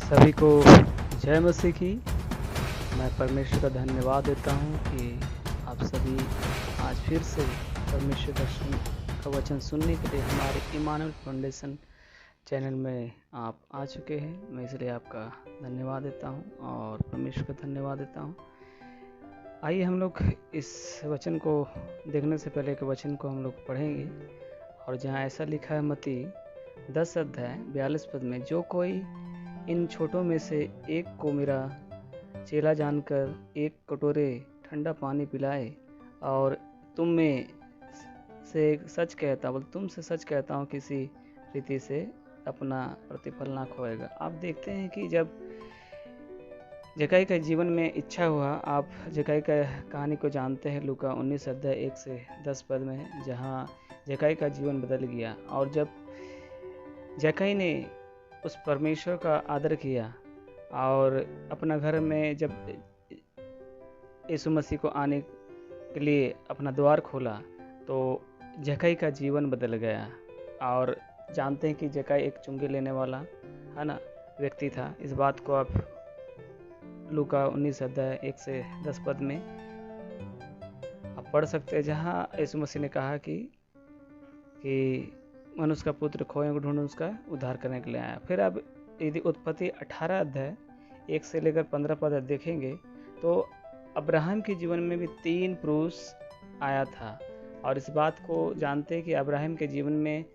सभी को जय मसीह की। मैं परमेश्वर का धन्यवाद देता हूँ कि आप सभी आज फिर से परमेश्वर का वचन सुनने के लिए हमारे इमानुएल फाउंडेशन चैनल में आप आ चुके हैं। मैं इसलिए आपका धन्यवाद देता हूँ और परमेश्वर का धन्यवाद देता हूँ। आइए हम लोग इस वचन को देखने से पहले एक वचन को हम लोग पढ़ेंगे, और जहाँ ऐसा लिखा है मत्ती 10 अध्याय 42 पद में, जो कोई इन छोटों में से एक को मेरा चेला जानकर एक कटोरे ठंडा पानी पिलाए, और तुमसे सच कहता हूँ किसी रीति से अपना प्रतिफल ना खोएगा। आप देखते हैं कि जब जक्कई का जीवन में इच्छा हुआ, आप जक्कई का कहानी को जानते हैं, लूका 19 अध्याय 1 से 10 पद में, जहाँ जक्कई का जीवन बदल गया। और जब जक्कई ने उस परमेश्वर का आदर किया और अपना घर में जब यीशु मसीह को आने के लिए अपना द्वार खोला, तो जक्कई का जीवन बदल गया। और जानते हैं कि जक्कई एक चुंगी लेने वाला है ना व्यक्ति था। इस बात को आप लूका 19 अध्याय 1 से 10 पद में आप पढ़ सकते हैं, जहाँ यीशु मसीह ने कहा कि मनुष्य का पुत्र खोए को ढूंढ उसका उद्धार करने के लिए आया। फिर अब यदि उत्पत्ति 18 अध्याय 1 से लेकर 15 पद देखेंगे, तो अब्राहम के जीवन में भी 3 पुरुष आया था। और इस बात को जानते हैं कि अब्राहम के जीवन में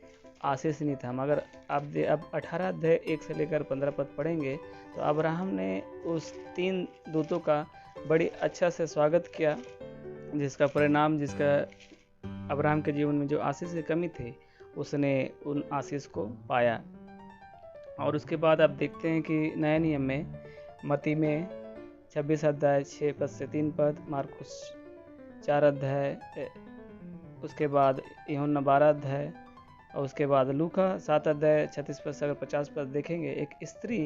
आशीष नहीं था, मगर अब 18 अध्याय 1 से लेकर 15 पद पढ़ेंगे, तो अब्राहम ने उस 3 दूतों का बड़ी अच्छा से स्वागत किया, जिसका परिणाम अब्राहम के जीवन में जो आशीष की कमी थी, उसने उन आशीष को पाया। और उसके बाद आप देखते हैं कि नए नियम में मत्ती में 26 अध्याय 6 पद से 3 पद, मार्कुस 4 अध्याय, उसके बाद यूहन्ना 12 अध्याय, और उसके बाद लूका 7 अध्याय 36 पद से अगर 50 पद देखेंगे, एक स्त्री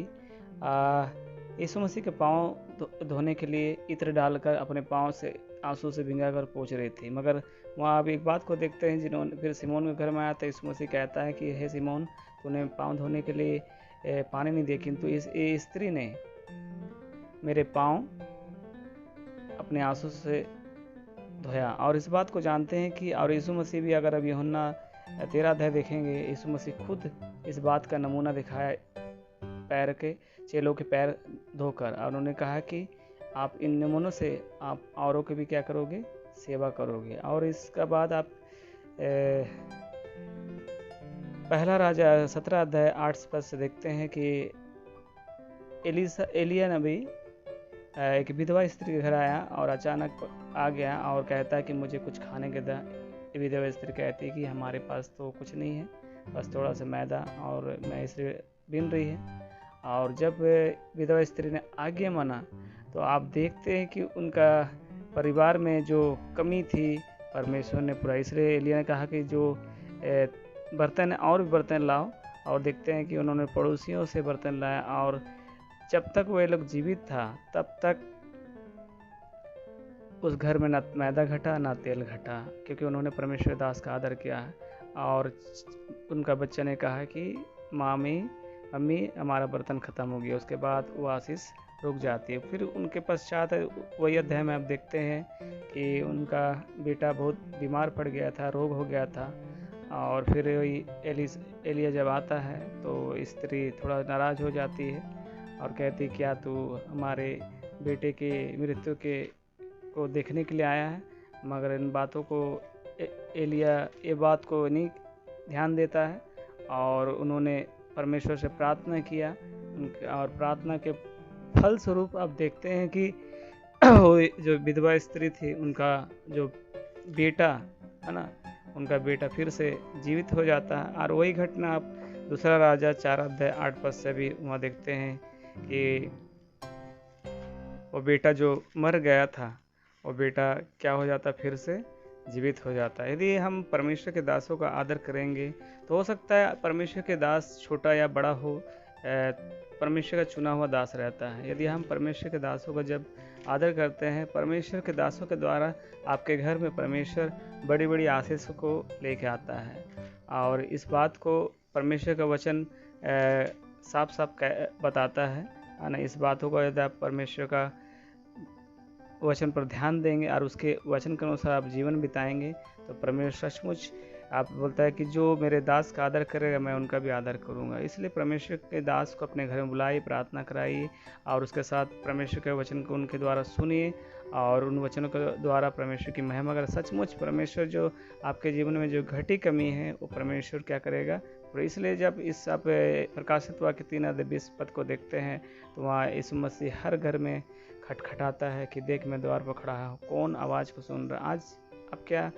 यीशु मसीह के पाँव धोने के लिए इत्र डालकर अपने पाँव से आंसू से भिंगाकर पोंछ रही थी। मगर वहाँ अब एक बात को देखते हैं, जिन्होंने फिर सिमोन के घर में आया तो यीशु मसीह कहता है कि हे सिमोन, तूने पाँव धोने के लिए पानी नहीं दिया, किंतु इस स्त्री ने मेरे पाँव अपने आंसू से धोया। और इस बात को जानते हैं कि और यीशु मसीह भी, अगर अब यूहन्ना 13 अध्याय देखेंगे, यीशु मसीह खुद इस बात का नमूना दिखाया पैर के चेलों के पैर धोकर, और उन्होंने कहा कि आप इन नमूनों से आप औरों के भी क्या करोगे, सेवा करोगे। और इसका बाद आप पहला राजा 17 अध्याय 8 पद से देखते हैं कि एलिया नबी एक विधवा स्त्री के घर आया और अचानक आ गया और कहता है कि मुझे कुछ खाने के दा। विधवा स्त्री कहती है कि हमारे पास तो कुछ नहीं है, बस थोड़ा सा मैदा और मैं इसलिए बिन रही है। और जब विधवा स्त्री ने आगे माना, तो आप देखते हैं कि उनका परिवार में जो कमी थी परमेश्वर ने पूरा, इसलिए एलिया ने कहा कि जो बर्तन और भी बर्तन लाओ। और देखते हैं कि उन्होंने पड़ोसियों से बर्तन लाया, और जब तक वे लोग जीवित था तब तक उस घर में ना मैदा घटा ना तेल घटा, क्योंकि उन्होंने परमेश्वर दास का आदर किया है। और उनका बच्चा ने कहा कि मम्मी हमारा बर्तन ख़त्म हो गया। उसके बाद वो आशीष रुक जाती है। फिर उनके पश्चात वही अध्याय में आप देखते हैं कि उनका बेटा बहुत बीमार पड़ गया था, रोग हो गया था। और फिर वही एलिया जब आता है तो स्त्री थोड़ा नाराज़ हो जाती है और कहती, क्या तू हमारे बेटे के मृत्यु को देखने के लिए आया है? मगर इन बातों को एलिया ये बात को नहीं ध्यान देता है, और उन्होंने परमेश्वर से प्रार्थना किया, और प्रार्थना के फल स्वरूप आप देखते हैं कि जो विधवा स्त्री थी, उनका जो बेटा है ना, उनका बेटा फिर से जीवित हो जाता है। और वही घटना आप दूसरा राजा 4 अध्याय 8 पद से भी वहाँ देखते हैं कि वो बेटा जो मर गया था, वो बेटा क्या हो जाता, फिर से जीवित हो जाता है। यदि हम परमेश्वर के दासों का आदर करेंगे, तो हो सकता है परमेश्वर के दास छोटा या बड़ा हो, परमेश्वर का चुना हुआ दास रहता है। यदि हम परमेश्वर के दासों का जब आदर करते हैं, परमेश्वर के दासों के द्वारा आपके घर में परमेश्वर बड़ी बड़ी आशीष को लेके आता है। और इस बात को परमेश्वर का वचन साफ साफ बताता है है ना। इस बातों को यदि आप परमेश्वर का वचन पर ध्यान देंगे और उसके वचन के अनुसार आप जीवन बिताएंगे तो परमेश्वर सचमुच आप बोलता है कि जो मेरे दास का आदर करेगा मैं उनका भी आदर करूंगा। इसलिए परमेश्वर के दास को अपने घर में बुलाइए, प्रार्थना कराइए और उसके साथ परमेश्वर के वचन को उनके द्वारा सुनिए और उन वचनों के द्वारा परमेश्वर की महिमा करें। सचमुच परमेश्वर जो आपके जीवन में जो घटी कमी है वो परमेश्वर क्या करेगा। और इसलिए जब इस आप प्रकाशित वाक्य 3:20 पद को देखते हैं तो वहाँ यीशु मसीह हर घर में खटखटाता है कि देख मैं द्वार पर खड़ा हूँ, कौन आवाज़ को सुन रहा। आज आप क्या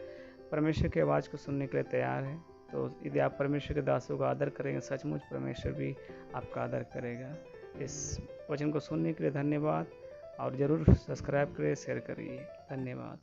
परमेश्वर की आवाज़ को सुनने के लिए तैयार हैं? तो यदि आप परमेश्वर के दासों का आदर करेंगे सचमुच परमेश्वर भी आपका आदर करेगा। इस वचन को सुनने के लिए धन्यवाद और ज़रूर सब्सक्राइब करिए, शेयर करिए। धन्यवाद।